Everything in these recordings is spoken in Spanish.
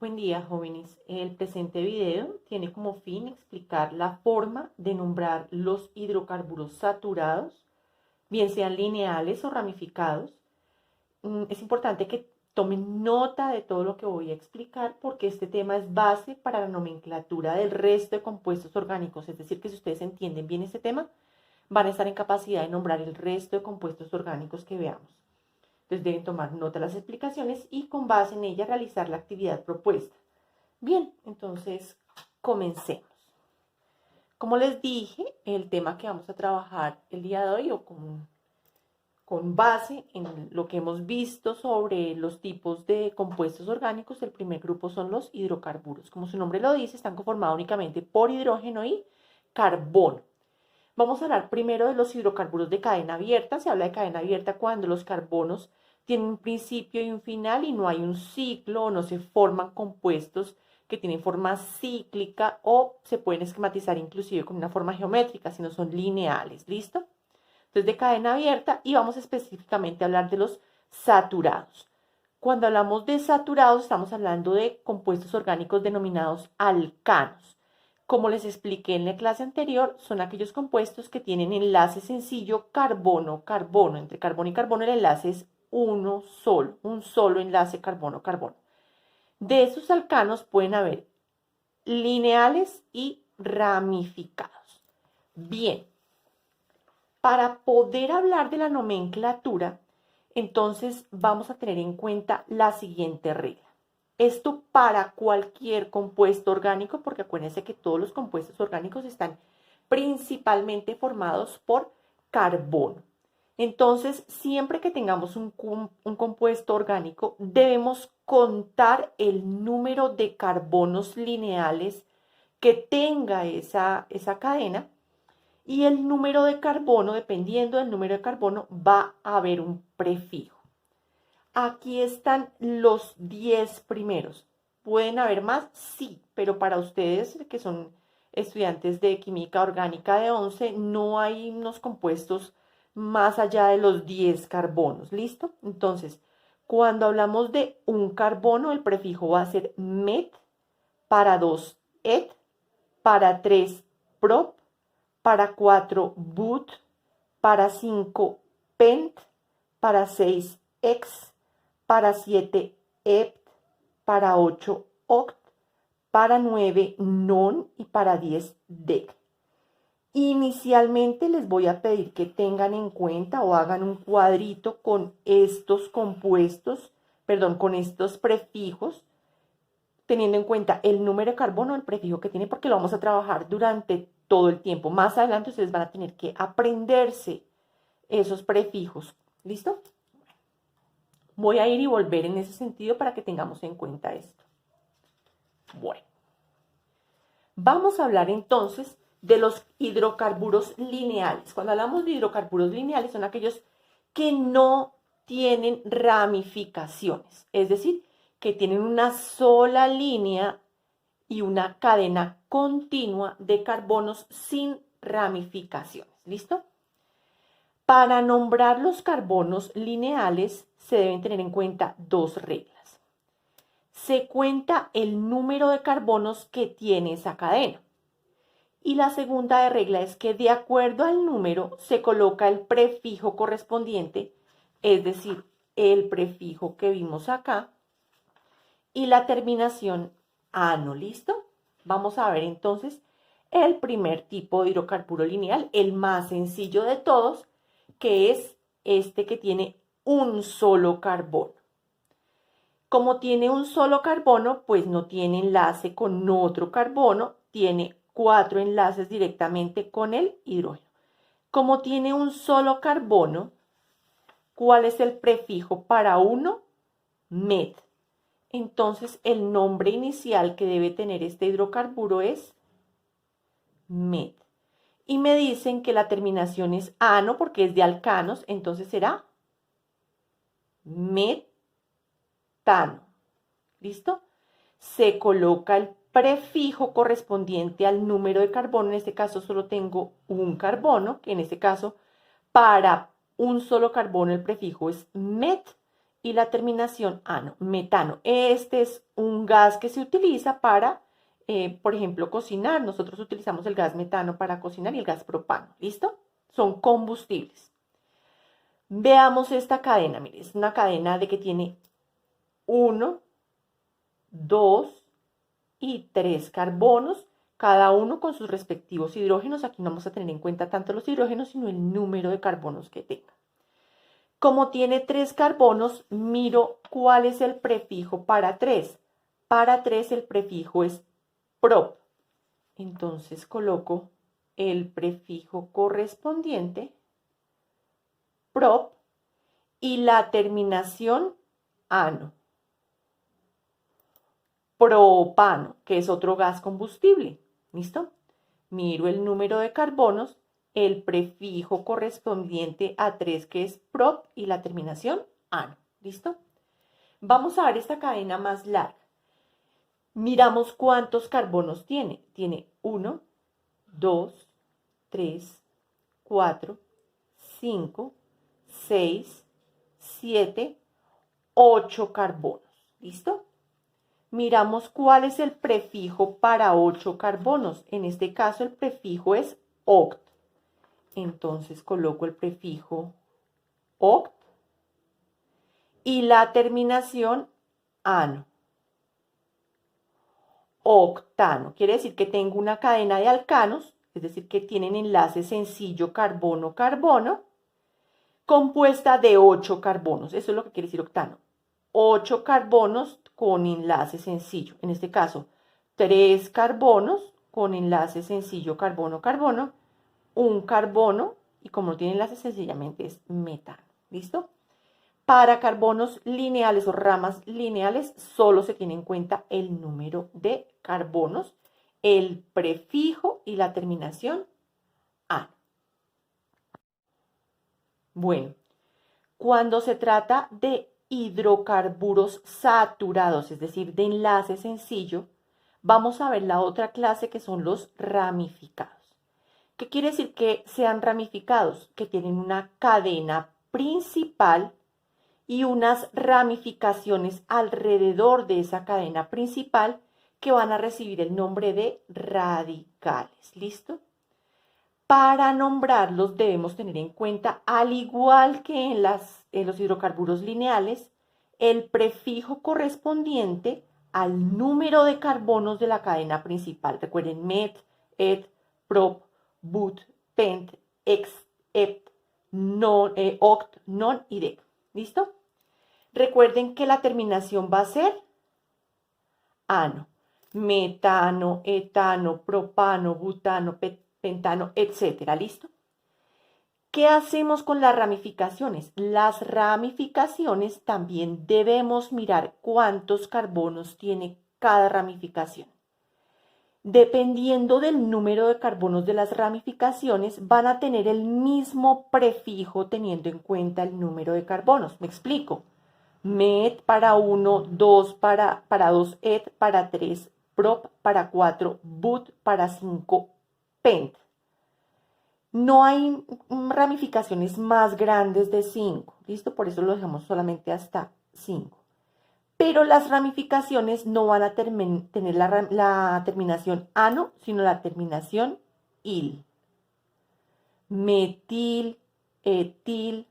Buen día, jóvenes. El presente video tiene como fin explicar la forma de nombrar los hidrocarburos saturados, bien sean lineales o ramificados. Es importante que tomen nota de todo lo que voy a explicar porque este tema es base para la nomenclatura del resto de compuestos orgánicos. Es decir, que si ustedes entienden bien este tema, van a estar en capacidad de nombrar el resto de compuestos orgánicos que veamos. Entonces deben tomar nota de las explicaciones y con base en ella realizar la actividad propuesta. Bien, entonces comencemos. Como les dije, el tema que vamos a trabajar el día de hoy con base en lo que hemos visto sobre los tipos de compuestos orgánicos, el primer grupo son los hidrocarburos. Como su nombre lo dice, están conformados únicamente por hidrógeno y carbono. Vamos a hablar primero de los hidrocarburos de cadena abierta. Se habla de cadena abierta cuando los carbonos tienen un principio y un final y no hay un ciclo o no se forman compuestos que tienen forma cíclica o se pueden esquematizar inclusive con una forma geométrica, si no son lineales. ¿Listo? Entonces, de cadena abierta, y vamos específicamente a hablar de los saturados. Cuando hablamos de saturados, estamos hablando de compuestos orgánicos denominados alcanos. Como les expliqué en la clase anterior, son aquellos compuestos que tienen enlace sencillo carbono-carbono. Entre carbono y carbono el enlace es uno solo, un solo enlace carbono-carbono. De esos alcanos pueden haber lineales y ramificados. Bien, para poder hablar de la nomenclatura, entonces vamos a tener en cuenta la siguiente regla. Esto para cualquier compuesto orgánico, porque acuérdense que todos los compuestos orgánicos están principalmente formados por carbono. Entonces, siempre que tengamos un compuesto orgánico, debemos contar el número de carbonos lineales que tenga esa cadena y el número de carbono, dependiendo del número de carbono, va a haber un prefijo. Aquí están los 10 primeros. ¿Pueden haber más? Sí, pero para ustedes que son estudiantes de química orgánica de 11, no hay unos compuestos más allá de los 10 carbonos. ¿Listo? Entonces, cuando hablamos de un carbono, el prefijo va a ser met, para 2 et, para 3 prop, para 4 but, para 5 pent, para 6 ex, para 7 ept, para 8 oct, para 9 non y para 10 dec. Inicialmente les voy a pedir que tengan en cuenta o hagan un cuadrito con estos compuestos, con estos prefijos, teniendo en cuenta el número de carbono, el prefijo que tiene, porque lo vamos a trabajar durante todo el tiempo. Más adelante ustedes van a tener que aprenderse esos prefijos. ¿Listo? Voy a ir y volver en ese sentido para que tengamos en cuenta esto. Bueno, vamos a hablar entonces de los hidrocarburos lineales. Cuando hablamos de hidrocarburos lineales son aquellos que no tienen ramificaciones, es decir, que tienen una sola línea y una cadena continua de carbonos sin ramificaciones. ¿Listo? Para nombrar los carbonos lineales se deben tener en cuenta dos reglas. Se cuenta el número de carbonos que tiene esa cadena. Y la segunda regla es que de acuerdo al número se coloca el prefijo correspondiente, es decir, el prefijo que vimos acá, y la terminación ano. ¿Listo? Vamos a ver entonces el primer tipo de hidrocarburo lineal, el más sencillo de todos, que es este que tiene un solo carbono. Como tiene un solo carbono, pues no tiene enlace con otro carbono, tiene 4 enlaces directamente con el hidrógeno. Como tiene un solo carbono, ¿cuál es el prefijo para uno? Met. Entonces, el nombre inicial que debe tener este hidrocarburo es met. Y me dicen que la terminación es ano porque es de alcanos, entonces será metano. ¿Listo? Se coloca el prefijo correspondiente al número de carbono. En este caso solo tengo un carbono, que en este caso para un solo carbono el prefijo es met y la terminación ano, metano. Este es un gas que se utiliza para, por ejemplo, cocinar. Nosotros utilizamos el gas metano para cocinar y el gas propano. ¿Listo? Son combustibles. Veamos esta cadena. Mire, es una cadena de que tiene 1, 2 y 3 carbonos, cada uno con sus respectivos hidrógenos. Aquí no vamos a tener en cuenta tanto los hidrógenos, sino el número de carbonos que tenga. Como tiene 3 carbonos, miro cuál es el prefijo para 3. Para 3 el prefijo es prop. Entonces coloco el prefijo correspondiente, prop, y la terminación ano. Propano, que es otro gas combustible. ¿Listo? Miro el número de carbonos, el prefijo correspondiente a 3, que es prop, y la terminación ano. ¿Listo? Vamos a ver esta cadena más larga. Miramos cuántos carbonos tiene. Tiene 1, 2, 3, 4, 5, 6, 7, 8 carbonos. ¿Listo? Miramos cuál es el prefijo para 8 carbonos. En este caso el prefijo es oct. Entonces coloco el prefijo oct y la terminación ano. Octano. Quiere decir que tengo una cadena de alcanos, es decir, que tienen enlace sencillo carbono-carbono, compuesta de 8 carbonos. Eso es lo que quiere decir octano. 8 carbonos con enlace sencillo. En este caso, 3 carbonos con enlace sencillo carbono-carbono, un carbono, y como no tiene enlace, sencillamente es metano. ¿Listo? Para carbonos lineales o ramas lineales, solo se tiene en cuenta el número de carbonos, el prefijo y la terminación ano. Bueno, cuando se trata de hidrocarburos saturados, es decir, de enlace sencillo, vamos a ver la otra clase que son los ramificados. ¿Qué quiere decir que sean ramificados? Que tienen una cadena principal y unas ramificaciones alrededor de esa cadena principal que van a recibir el nombre de radicales. ¿Listo? Para nombrarlos debemos tener en cuenta, al igual que en los hidrocarburos lineales, el prefijo correspondiente al número de carbonos de la cadena principal. Recuerden, met, et, prop, but, pent, ex, ep, non, oct, non y dec. ¿Listo? Recuerden que la terminación va a ser ano. Metano, etano, propano, butano, pentano, etcétera. ¿Listo? ¿Qué hacemos con las ramificaciones? Las ramificaciones también debemos mirar cuántos carbonos tiene cada ramificación. Dependiendo del número de carbonos de las ramificaciones, van a tener el mismo prefijo teniendo en cuenta el número de carbonos. ¿Me explico? Met para 1, 2 para 2, et para 3, prop para 4, but para 5, pent. No hay ramificaciones más grandes de 5, ¿listo? Por eso lo dejamos solamente hasta 5. Pero las ramificaciones no van a tener la terminación ano, sino la terminación il. Metil, etil,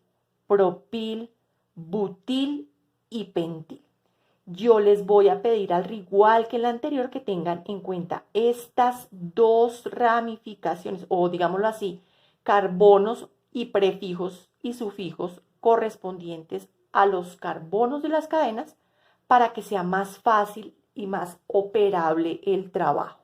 propil, butil y pentil. Yo les voy a pedir, al igual que en la anterior, que tengan en cuenta estas dos ramificaciones, o digámoslo así, carbonos y prefijos y sufijos correspondientes a los carbonos de las cadenas, para que sea más fácil y más operable el trabajo.